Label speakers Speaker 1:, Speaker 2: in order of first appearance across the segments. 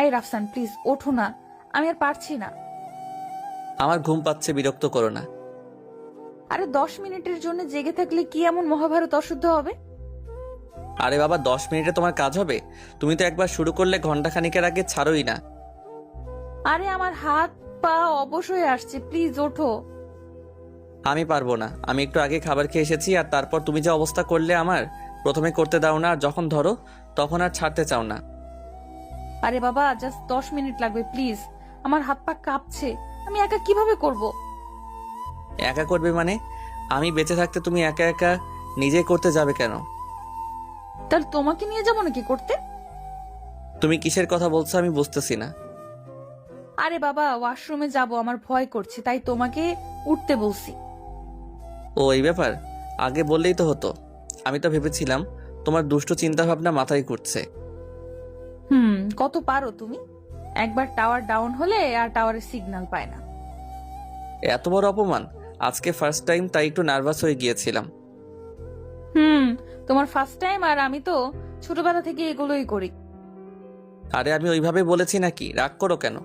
Speaker 1: এই রাফসান প্লিজ ওঠো না, আমি আর পারছি না।
Speaker 2: আমার ঘুম পাচ্ছে, বিরক্ত করো না।
Speaker 1: আরে 10 মিনিটের জন্য জেগে থাকলে কি এমন মহাভারত অশুদ্ধ হবে?
Speaker 2: আরে বাবা, 10 মিনিটে তোমার কাজ হবে? তুমি তো একবার শুরু করলে ঘন্টাখানিকের আগে ছাড়োই না।
Speaker 1: আরে আমার হাত পা অবশ হয়ে আসছে, প্লিজ ওঠো।
Speaker 2: আমি পারবো না, আমি একটু আগে খাবার খেয়ে এসেছি, আর তারপর তুমি যে অবস্থা করলে আমার, প্রথমে করতে দাও না, আর যখন ধরো তখন আর ছাড়তে চাও না।
Speaker 1: আরে বাবা জাস্ট 10 মিনিট লাগবে প্লিজ, আমার হাত পা কাঁপছে, আমি একা কিভাবে করব?
Speaker 2: একা করবে মানে? আমি বেঁচে থাকতে তুমি একা একা নিজে করতে যাবে কেন?
Speaker 1: তাহলে তোমাকে নিয়ে যাবো নাকি করতে?
Speaker 2: তুমি কিসের কথা বলছো আমি বুঝতেছি না।
Speaker 1: আরে বাবা ওয়াশরুমে যাব, আমার ভয় করছে তাই তোমাকে উঠতে বলছি।
Speaker 2: ও এই ব্যাপার, আগে বললেই তো হতো। আমি তো ভেবেছিলাম তোমার দুষ্ট চিন্তা ভাবনা মাথায় ঘুরছে।
Speaker 1: কত পারো তুমি? একবার টাওয়ার ডাউন হলে আর টাওয়ারের সিগন্যাল পায় না।
Speaker 2: এত বড় অপমান আজকে ফার্স্ট টাইম, তাই একটু নার্ভাস হয়ে গিয়েছিলাম।
Speaker 1: তোমার ফার্স্ট টাইম, আর আমি তো ছোটবেলা থেকে এগুলোই করি।
Speaker 2: আরে আমি ওইভাবে বলেছি নাকি? রাগ করো কেন?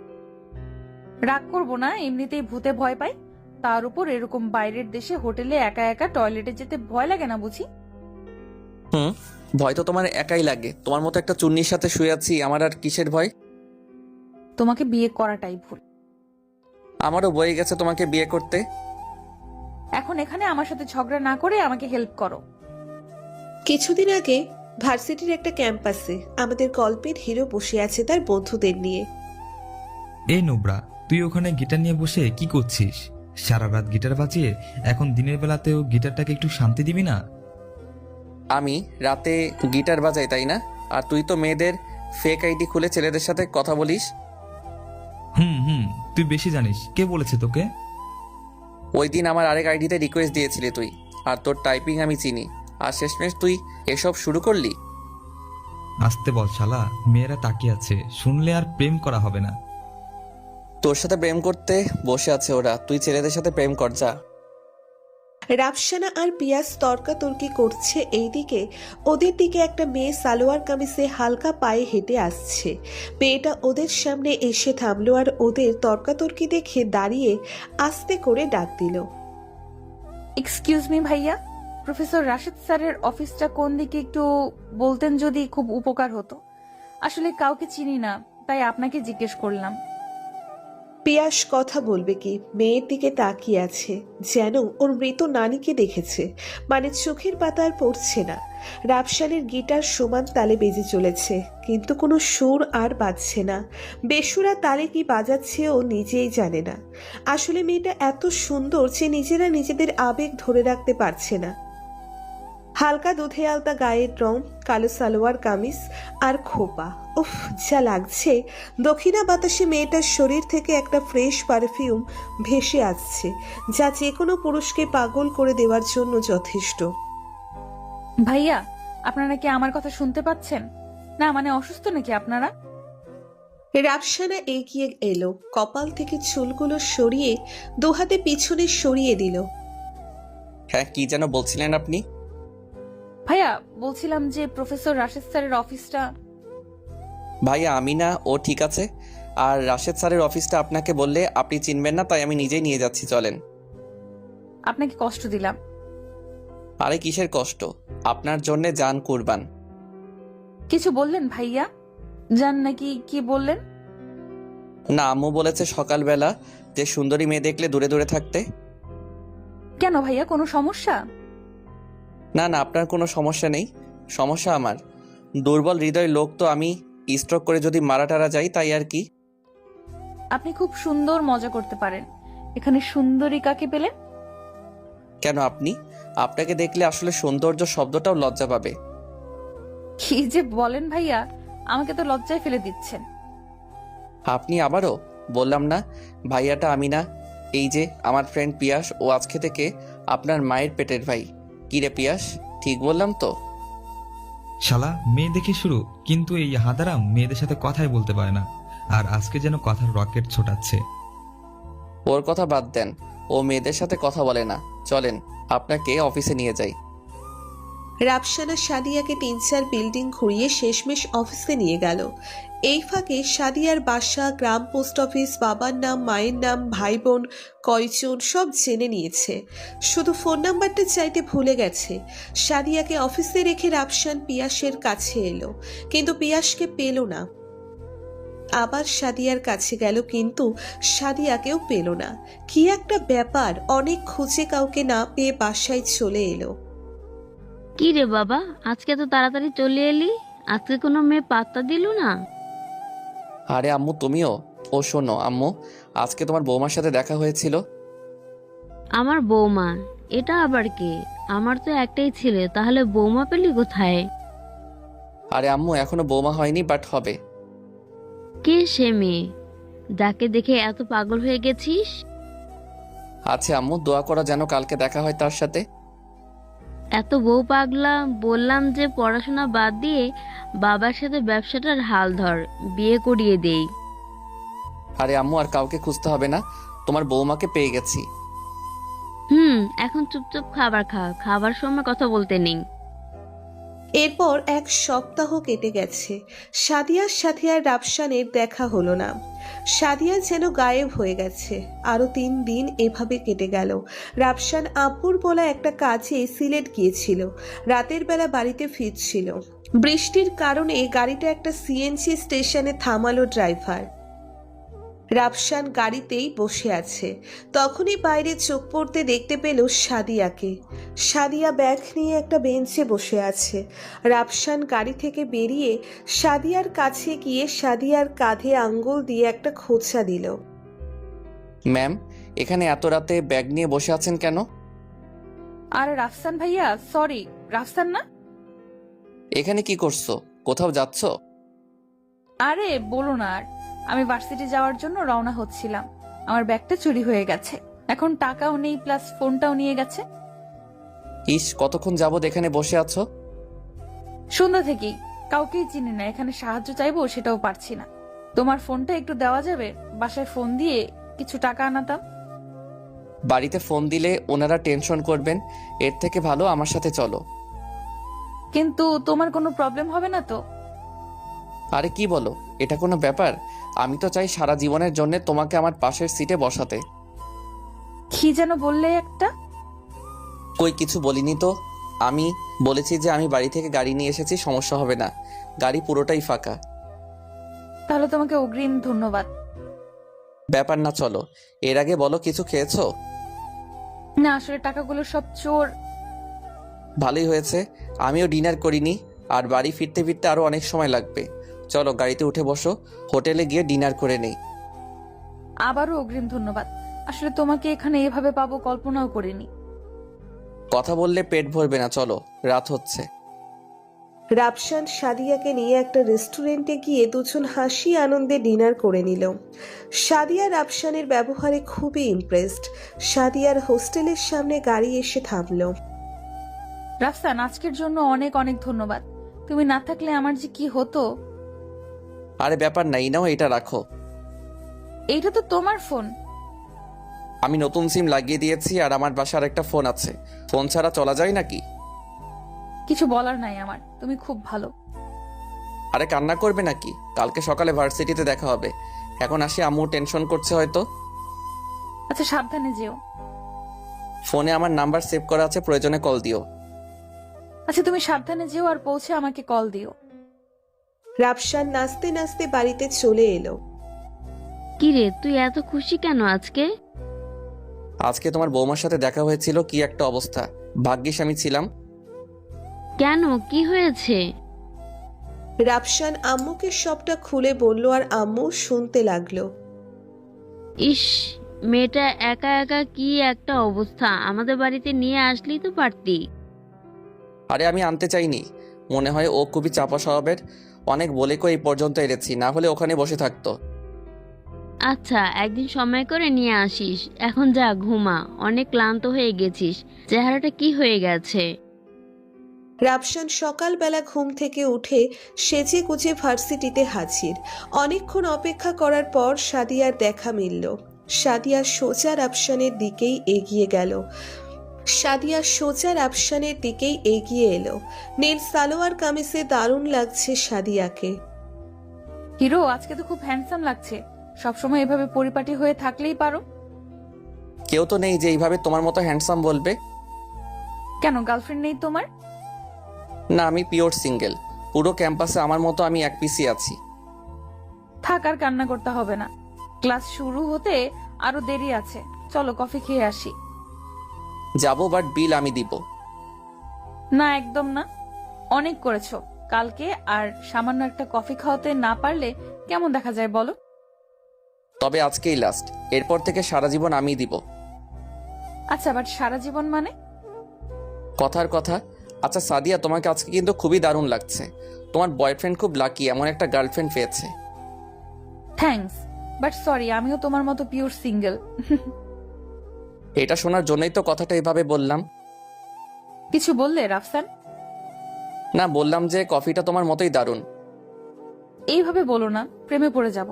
Speaker 1: রাগ করবো না, এমনিতেই ভূতে ভয় পাই, তার উপর এরকম বাইরের দেশে হোটেলে একা একা টয়লেটে যেতে ভয় লাগে না বুঝি?
Speaker 2: হুম, ভয় তো তোমার একাই লাগে। তোমার মতো একটা চুন্নির সাথে শুয়ে আছি, আমার আর কিসের ভয়?
Speaker 1: তোমাকে বিয়ে করাটাই ভুল।
Speaker 2: আমারও বয়ে গেছে তোমাকে বিয়ে করতে।
Speaker 1: এখন এখানে আমার সাথে ঝগড়া না করে আমাকে হেল্প করো।
Speaker 3: কিছুদিন আগে ভার্সিটির একটা ক্যাম্পাসে আমাদের গল্পের হিরো বসে আছে তার বন্ধুদের নিয়ে।
Speaker 4: এই নোবরা, তুই ওখানে গিটার নিয়ে বসে কি করছিস? সারা রাত গিটার বাজিয়ে এখন দিনের বেলাতেও গিটারটাকে একটু শান্তি দিবি না?
Speaker 2: আমি রাতে গিটার বাজাই তাই না? আর তুই তো মেয়েদের ফেক আইডি খুলে ছেলেদের সাথে কথা বলিস।
Speaker 4: হুম, তুই বেশি জানিস। কে বলেছে তোকে?
Speaker 2: ওই দিন আমার আরেক আইডিতে রিকোয়েস্ট দিয়েছিলি তুই, আর তোর টাইপিং আমি চিনি, আর শেষমেশ তুই এসব শুরু করলি।
Speaker 4: আসতে বল শালা, মেয়েরা তাকিয়ে আছে, শুনলে আর প্রেম করা হবে না।
Speaker 2: তোর সাথে প্রেম করতে বসে আছে ওরা, তুই ছেলেদের সাথে প্রেম কর যা।
Speaker 3: রাফসানা আর পিয়াস তর্কাতর্কি করছে, এইদিকে ওদের দিকে একটা মেয়ে সালোয়ার কামিজে হালকা পায়ে হেঁটে আসছে। মেয়েটা ওদের সামনে এসে থামলো আর ওদের তর্কাতর্কি দেখে দাঁড়িয়ে আস্তে করে ডাক দিল।
Speaker 1: এক্সকিউজ মি ভাইয়া, প্রফেসর রাশেদ স্যারের অফিসটা কোন দিকে একটু বলতেন যদি খুব উপকার হতো। আসলে কাউকে চিনি না, তাই আপনাকে জিজ্ঞেস করলাম।
Speaker 3: পিয়াস কথা বলবে কি, মেয়ের দিকে তাকিয়ে আছে যেন ওর মৃত নানিকে দেখেছে, মানে চোখের পাতা আর পড়ছে না। রাফসানের গিটার সমান তালে বেজে চলেছে, কিন্তু কোনো সুর আর বাজছে না। বেসুরা তালে কি বাজাচ্ছে ও নিজেই জানে না। আসলে মেয়েটা এত সুন্দর যে নিজেরা নিজেদের আবেগ ধরে রাখতে পারছে না। হালকা দুধে আলতা গায়ের রং, কালো সালোয়ার কামিজ আর খোপা, উফ যা লাগছে। দক্ষিণা বাতাসে মেয়েটার শরীর থেকে একটা ফ্রেশ পারফিউম ভেসে আসছে, যা যে কোনো পুরুষকে পাগল করে দেওয়ার জন্য যথেষ্ট।
Speaker 1: ভাইয়া আপনারা কি আমার কথা শুনতে পাচ্ছেন? না মানে অসুস্থ নাকি আপনারা?
Speaker 3: রাফসানা এগিয়ে এলো, কপাল থেকে চুলগুলো সরিয়ে দুহাতে পিছনে সরিয়ে দিল।
Speaker 2: হ্যাঁ, কি যেন বলছিলেন আপনি?
Speaker 1: ভাইয়া বলছিলাম যে প্রফেসর রাশেদ স্যারের অফিসটা।
Speaker 2: ভাইয়া আমি না, ও ঠিক আছে। আর রাশেদ স্যারের অফিসটা আপনাকে বললে আপনি চিনবেন না, তাই আমি নিজেই নিয়ে যাচ্ছি, চলেন।
Speaker 1: আপনাকে কষ্ট দিলাম।
Speaker 2: আরে কিসের কষ্ট, আপনার জন্যে জান কুরবান।
Speaker 1: কিছু বললেন ভাইয়া? জান নাকি কি বললেন?
Speaker 2: না, আম্মু বলেছে সকালবেলা যে সুন্দরী মেয়ে দেখলে দূরে দূরে থাকতে।
Speaker 1: কেন ভাইয়া, কোনো সমস্যা?
Speaker 2: না না, আপনার কোনো সমস্যা নেই। সমস্যা আমার। দুর্বল হৃদয় লোক তো আমি, স্ট্রোক করে যদি মারা টারা যাই তাই আর কি।
Speaker 1: আপনি খুব সুন্দর মজা করতে পারেন। এখানে সুন্দরী কাকে পেলেন?
Speaker 2: কেন আপনি? আপনাকে দেখলে আসলে সৌন্দর্য শব্দটাও লজ্জা পাবে।
Speaker 1: কি যে বলেন ভাইয়া, আমাকে তো লজ্জায় ফেলে দিচ্ছেন।
Speaker 2: আপনি আবারও? বললাম না ভাইয়াটা আমি না, এই যে আমার ফ্রেন্ড পিয়াস, ও আজকে থেকে আপনার মায়ের পেটের ভাই। কি রে পিয়াস, ঠিক বললাম তো?
Speaker 4: শালা মেয়ে দেখে শুরু, কিন্তু এই হাদারাম মেয়েদের সাথে কথাই বলতে পারে না, আর আজকে যেন কথার রকেট ছোটাচ্ছে।
Speaker 2: ওর কথা বাদ দেন, ও মেয়েদের সাথে কথা বলে না। চলেন আপনাকে অফিসে নিয়ে যাই।
Speaker 3: রাফসানা সাদিয়াকে 3-4 বিল্ডিং ঘুরিয়ে শেষমেশ অফিসে নিয়ে গেল। এই ফাঁকে সাদিয়ার বাসা, গ্রাম, পোস্ট অফিস, বাবার নাম, মায়ের নাম, ভাই বোন কয়জন সব জেনে নিয়েছে। শুধু ফোন নাম্বারটা চাইতে ভুলে গেছে। সাদিয়াকে অফিসে রেখে রাফসান পিয়াসের কাছে এলো, কিন্তু পিয়াসকে পেল না। আবার সাদিয়ার কাছে গেল, কিন্তু সাদিয়াকেও পেল না। কি একটা ব্যাপার! অনেক খুঁজে কাউকে না পেয়ে বাসায় চলে এলো।
Speaker 5: কি রে বাবা, আজকে তো তাড়াতাড়ি চলে এলি? আজকে কোনো মেয়ে পাত্তা দিল না?
Speaker 2: আরে আম্মু, তুমিও? ও শোনো আম্মু, আজকে তোমার বৌমার সাথে দেখা হয়েছিল।
Speaker 5: আমার বৌমা? এটা আবার কে? আমার তো একটাই ছেলে, তাহলে বৌমা পেলি কোথায়?
Speaker 2: আরে আম্মু, এখনো বৌমা হয়নি, বাট হবে।
Speaker 5: কে সে মেয়ে যাকে দেখে এত পাগল হয়ে গেছিস?
Speaker 2: আচ্ছা আম্মু, দোয়া করা যেন কালকে দেখা হয় তার সাথে।
Speaker 5: এত বউ পাগলা, বললাম যে পড়াশোনা বাদ দিয়ে বাবার সাথে ব্যবসাটার হাল ধর, বিয়ে করিয়ে দেই।
Speaker 2: আরে আম্মু, আর কাউকে খুঁজতে হবে না, তোমার বৌমাকে পেয়ে গেছি।
Speaker 5: এখন চুপচাপ খাবার খা, খাবার সময় কথা বলতে নেই।
Speaker 3: এরপর 1 সপ্তাহ কেটে গেছে। সাদিয়ার সাথে আর রাফসানের দেখা হলো না। সাদিয়া যেন গায়েব হয়ে গেছে। আরো 3 দিন এভাবে কেটে গেল। রাফসান আপুর বলা একটা কাজে সিলেট গিয়েছিল। রাতের বেলা বাড়িতে ফিরছিল। বৃষ্টির কারণে গাড়িটা একটা সিএনজি স্টেশনে থামালো ড্রাইভার। রাফসান গাড়িতেই বসে আছে। তখনই বাইরে চোখ পড়তে দেখতে পেল সাদিয়াকে। সাদিয়া ব্যাগ নিয়ে একটা বেঞ্চে বসে আছে। রাফসান গাড়ি থেকে বেরিয়ে সাদিয়ার কাছে গিয়ে সাদিয়ার কাঁধে আঙ্গুল দিয়ে একটা খোঁচা দিল।
Speaker 2: ম্যাম, এখানে এত রাতে ব্যাগ নিয়ে বসে আছেন কেন?
Speaker 1: আরে রাফসান ভাইয়া, সরি। রাফসান না?
Speaker 2: এখানে কি করছো? কোথাও যাচ্ছ?
Speaker 1: আরে বলো না আর। আমি ভার্সিটি যাওয়ার জন্য রওনা হচ্ছিলাম। আমার ব্যাগটা চুরি হয়ে গেছে। এখন টাকাও নেই, প্লাস ফোনটাও নিয়ে গেছে।
Speaker 2: ইস, কতক্ষণ যাবত এখানে বসে আছো?
Speaker 1: সন্ধ্যা থেকেই। কাউকেই চিনি না, এখানে সাহায্য চাইবো সেটাও পারছি না। তোমার ফোনটা একটু দেওয়া যাবে? বাসায় ফোন দিয়ে কিছু টাকা আনাতাম।
Speaker 2: বাড়িতে ফোন দিলে ওনারা টেনশন করবেন, এর থেকে ভালো আমার সাথে চলো।
Speaker 1: কিন্তু তোমার কোনো প্রবলেম হবে না তো?
Speaker 2: আরে কি বলো, এটা কোনো ব্যাপার? আমি তো চাই সারা জীবনের জন্য তোমাকে আমার পাশের সিটে বসাতে।
Speaker 1: কি যেন বললে একটা?
Speaker 2: কই কিছু বলিনি তো। আমি বলেছি যে আমি বাড়ি থেকে গাড়ি নিয়ে এসেছি, সমস্যা হবে না। গাড়ি পুরোটাই ফাঁকা।
Speaker 1: তাহলে তোমাকে অগ্রিম ধন্যবাদ।
Speaker 2: ব্যাপার না, চলো। এর আগে বলো, কিছু খেয়েছো?
Speaker 1: না, আসলে টাকাগুলো সব চোর।
Speaker 2: ভালোই হয়েছে, আমিও ডিনার করিনি, আর বাড়ি ফিরতে ফিরতে আরো অনেক সময় লাগবে। চলো গাড়িতে উঠে বসো, হোটেলে গিয়ে ডিনার করে নেই।
Speaker 1: আবারও অগ্রিম ধন্যবাদ। আসলে তোমাকে এখানে এভাবে পাবো কল্পনাও করিনি।
Speaker 2: কথা বললে পেট ভরবে না, চলো, রাত হচ্ছে।
Speaker 3: রাফসান সাদিয়াকে নিয়ে একটা রেস্টুরেন্টে গিয়ে দুজন হাসি আনন্দে ডিনার করে নিল। সাদিয়া রাফসানের ব্যবহারে খুবই ইমপ্রেসড। সাদিয়ার হোস্টেলের সামনে গাড়ি এসে থামলো।
Speaker 1: রাফসান, আজকের জন্য অনেক অনেক ধন্যবাদ। তুমি না থাকলে আমার যে কি হতো।
Speaker 2: আরে ব্যাপার নাই, নাও এটা রাখো।
Speaker 1: এইটা তো তোমার ফোন।
Speaker 2: আমি নতুন সিম লাগিয়ে দিয়েছি, আর আমার বাসার একটা ফোন আছে। ফোন ছাড়া চলা যায় নাকি?
Speaker 1: কিছু বলার নাই আমার, তুমি খুব ভালো।
Speaker 2: আরে কান্না করবে নাকি? কালকে সকালে ভার্সিটিতে দেখা হবে। এখন আসি, আম্মু টেনশন করছে হয়তো।
Speaker 1: আচ্ছা, সাবধানে যেও।
Speaker 2: ফোনে আমার নাম্বার সেভ করা আছে, প্রয়োজনে কল দিও।
Speaker 1: আচ্ছা, তুমি সাবধানে যেও, আর পৌঁছে আমাকে কল দিও।
Speaker 3: রাফসান নাচতে নাচতে বাড়িতে চলে এলো।
Speaker 5: কিরে, তুই এত খুশি কেন আজকে?
Speaker 2: আজকে তোমার বৌমার সাথে দেখা হয়েছিল, কি একটা অবস্থা। ভাগ্যিস আমি ছিলাম।
Speaker 5: কেন, কি হয়েছে?
Speaker 3: রাফসান আম্মুকে সবটা খুলে বলল, আর আম্মু শুনতে লাগলো।
Speaker 5: ইস, মেয়েটা একা একা কি একটা অবস্থা, আমাদের বাড়িতে নিয়ে আসলেই তো পারতি।
Speaker 2: আরে আমি আনতে চাইনি, মনে হয় ও খুবই চাপা স্বভাবের। অনেক বলে কই এই পর্যন্ত এনেছি, না হলে ওখানে বসে থাকতো।
Speaker 5: আচ্ছা, একদিন সময় করে নিয়ে আসিস। এখন যা, ঘুমা, অনেক ক্লান্ত হয়ে গেছিস। চেহারাটা কি হয়ে গেছে?
Speaker 3: রাফসান সকালবেলা ঘুম থেকে উঠে সেজে গুজে ভার্সিটিতে হাজির। অনেকক্ষণ অপেক্ষা করার পর সাদিয়ার দেখা মিলল। সাদিয়া সোজা রাফসানের দিকেই এগিয়ে গেল। সাদিয়া সোজা রাফসানের দিকেই এগিয়ে এলো। নীল সালোয়ার কামিজে দারুণ লাগছে সাদিয়াকে।
Speaker 1: হিরো, আজকে তো খুব হ্যান্ডসাম লাগছে। সবসময় এভাবে পরিপাটি হয়ে থাকলেই পারো।
Speaker 2: কেউ তো নেই যে এইভাবে তোমার মতো হ্যান্ডসাম বলবে।
Speaker 1: কেন, গার্লফ্রেন্ড নেই তোমার?
Speaker 2: না, আমি পিওর সিঙ্গেল। পুরো ক্যাম্পাসে আমার মতো আমি এক পিসি আছি।
Speaker 1: থাক, আর কান্না করতে হবে না। ক্লাস শুরু হতে আরো দেরি আছে। চলো কফি খেয়ে আসি।
Speaker 2: যাবো, বাট বিল আমি দিব।
Speaker 1: না, একদম না। অনেক করেছো কালকে, আর সামান্য একটা কফি খাওয়াতে না পারলে কেমন দেখা যায় বলো?
Speaker 2: তবে আজকেই লাস্ট, এরপর থেকে সারা জীবন আমিই দিব।
Speaker 1: আচ্ছা, বাট সারা জীবন মানে?
Speaker 2: কথার কথা। আচ্ছা সাদিয়া, তোমাকে আজকে কিন্তু খুবই দারুণ লাগছে। তোমার বয়ফ্রেন্ড খুব লাকি, এমন একটা গার্লফ্রেন্ড পেয়েছে।
Speaker 1: থ্যাঙ্কস, বাট সরি, আমিও তোমার মতো পিওর সিঙ্গেল।
Speaker 2: এটা শোনার জন্যই তো কথাটা এভাবে বললাম।
Speaker 1: কিছু বললে রাফসান?
Speaker 2: না, বললাম যে কফিটা তোমার মতোই দারুণ।
Speaker 1: এইভাবে বলো না, প্রেমে পড়ে যাব।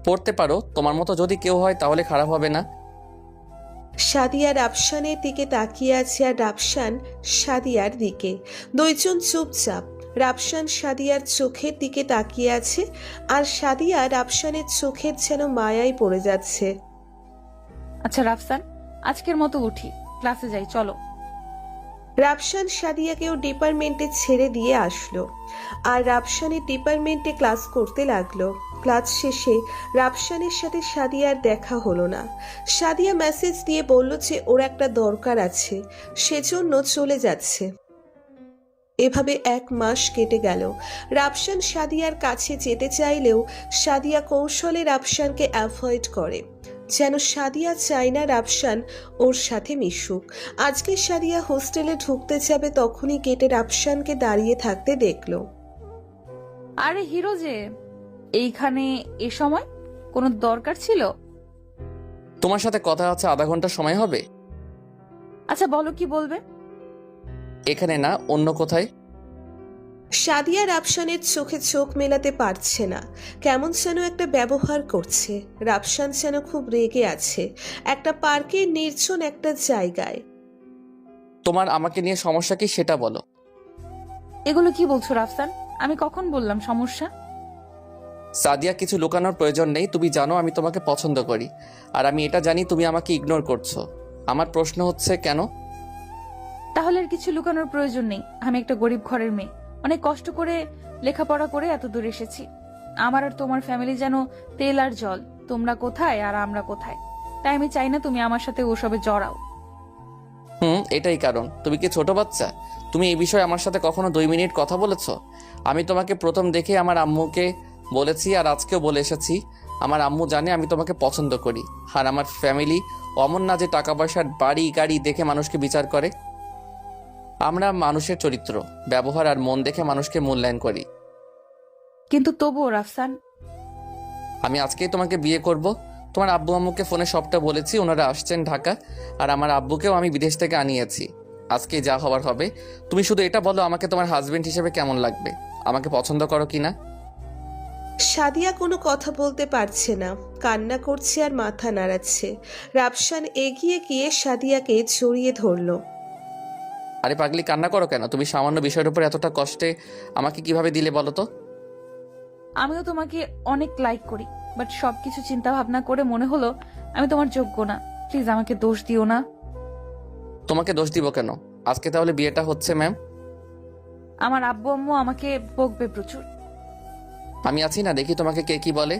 Speaker 2: পড়তে পারো, তোমার মতো যদি কেউ হয় তাহলে খারাপ হবে না।
Speaker 3: সাদিয়া রাফসানের দিকে তাকিয়ে আছে আর রাফসান সাদিয়ার দিকে। দুইজন চুপচাপ। রাফসান সাদিয়ার চোখের দিকে তাকিয়ে আছে আর সাদিয়া রাফসানের চোখের যেন মায়ায় পড়ে যাচ্ছে।
Speaker 1: আচ্ছা রাফসান, আজকের মতো উঠি, ক্লাসে যাই, চলো।
Speaker 3: রাফসান সাদিয়াকেও ডিপার্টমেন্টে ছেড়ে দিয়ে আসলো আর রাফসানের ডিপার্টমেন্টে ক্লাস করতে লাগলো। ক্লাস শেষে রাফসানের সাথে সাদিয়ার দেখা হলো না। সাদিয়া মেসেজ দিয়ে বলল যে ওর একটা দরকার আছে, সেজন্য চলে যাচ্ছে। এভাবে 1 মাস কেটে গেল। রাফসান সাদিয়ার কাছে যেতে চাইলেও সাদিয়া কৌশলে রাফসানকে অ্যাভয়েড করে, যেন সাদিয়া চায় না রাফসান ওর সাথে মিশুক। আজকে সাদিয়া হোস্টেলে ঢুকতে যাবে, তখনই গেটে রাফসানকে দাঁড়িয়ে থাকতে দেখলো।
Speaker 1: আরে হিরো যে, এইখানে এ সময় কোনো দরকার ছিল?
Speaker 2: তোমার সাথে কথা আছে, আধা ঘন্টা সময় হবে।
Speaker 1: আচ্ছা বলো, কি বলবে?
Speaker 2: এখানে না, অন্য কোথায়।
Speaker 3: সাদিয়া রাফসানের চোখে চোখ মেলাতে পারছে না, কেমন যেন একটা ব্যবহার করছে। রাফসান যেন খুব রেগে আছে, একটা পার্কের নির্জন একটা জায়গায়।
Speaker 2: তোমার আমাকে নিয়ে সমস্যা কি সেটা বলো।
Speaker 1: এগুলো কি বলছো রাফসান? আমি কখন বললাম সমস্যা?
Speaker 2: সাদিয়া, কিছু লুকানোর প্রয়োজন নেই। তুমি জানো আমি তোমাকে পছন্দ করি, আর আমি এটা জানি তুমি আমাকে ইগনোর করছো। আমার প্রশ্ন হচ্ছে কেন?
Speaker 1: তাহলে আর কিছু লুকানোর প্রয়োজন নেই। আমি একটা গরিব ঘরের মেয়ে, অনেক কষ্ট করে লেখাপড়া করে এত দূর এসেছি। আমার আর তোমার ফ্যামিলি যেন তেল আর জল, তোমরা কোথায় আর আমরা কোথায়। তাই আমি চাই না তুমি আমার সাথে ওসবে জড়াও।
Speaker 2: এটাই কারণ। তুমি কি ছোট বাচ্চা? তুমি এই বিষয়ে আমার সাথে কখনো 2 মিনিট কথা বলেছো? আমি তোমাকে প্রথম দেখে আমার আম্মুকে বলেছি, আর আজকেও বলে এসেছি। আমার আম্মু জানে আমি তোমাকে পছন্দ করি, আর আমার ফ্যামিলি অমন না যে টাকা পয়সার বাড়ি গাড়ি দেখে মানুষকে বিচার করে। আমরা মানুষের চরিত্র, ব্যবহার আর মন দেখে মানুষকে মূল্যায়ন করি।
Speaker 1: কিন্তু তবুও রাফসান,
Speaker 2: আমি আজকেই তোমাকে বিয়ে করব। তোমার আব্বু আম্মুকে ফোনে সবটা বলেছি, ওনারা আসছেন ঢাকা, আর আমার আব্বুকেও আমি বিদেশ থেকে আনিয়েছি। আজকে যা হবার হবে। তুমি শুধু এটা বলো, আমাকে তোমার হাজবেন্ড হিসেবে কেমন লাগবে? আমাকে পছন্দ করো কিনা?
Speaker 3: সাদিয়া কোনো কথা বলতে পারছে না, কান্না করছে আর মাথা নাড়াচ্ছে। রাফসান এগিয়ে গিয়ে সাদিয়াকে জড়িয়ে ধরলো।
Speaker 2: আরে পাগলি, কান্না করো কেন? তুমি সামান্য বিষয়ের উপর এতটা কষ্টে আমাকে কিভাবে দিলে বলো তো?
Speaker 1: আমিও তোমাকে অনেক লাইক করি, বাট সবকিছু চিন্তা ভাবনা করে মনে হলো আমি তোমার যোগ্য না। প্লিজ আমাকে দোষ দিও না।
Speaker 2: তোমাকে দোষ দিব কেন? আজকে তাহলে বিয়েটা হচ্ছে ম্যাম।
Speaker 1: আমার আব্বু আম্মু আমাকে বকবে প্রচুর।
Speaker 2: আমি আছি না, দেখি তোমাকে কে কি বলে।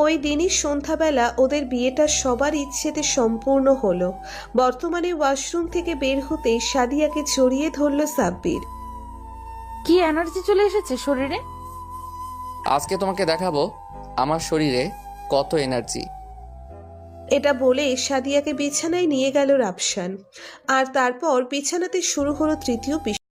Speaker 3: ওই দিনই সন্ধ্যাবেলা ওদের বিয়েটা সবার ইচ্ছেতে সম্পূর্ণ হলো। বর্তমানে ওয়াশরুম থেকে বের হতেই সাদিয়াকে জড়িয়ে ধরলো সাব্বির।
Speaker 1: কি এনার্জি চলে এসেছে শরীরে।
Speaker 2: আজকে তোমাকে দেখাবো আমার শরীরে কত এনার্জি।
Speaker 3: এটা বলে সাদিয়াকে বিছানায় নিয়ে গেল রাফসান, আর তারপর বিছানাতে শুরু হলো তৃতীয়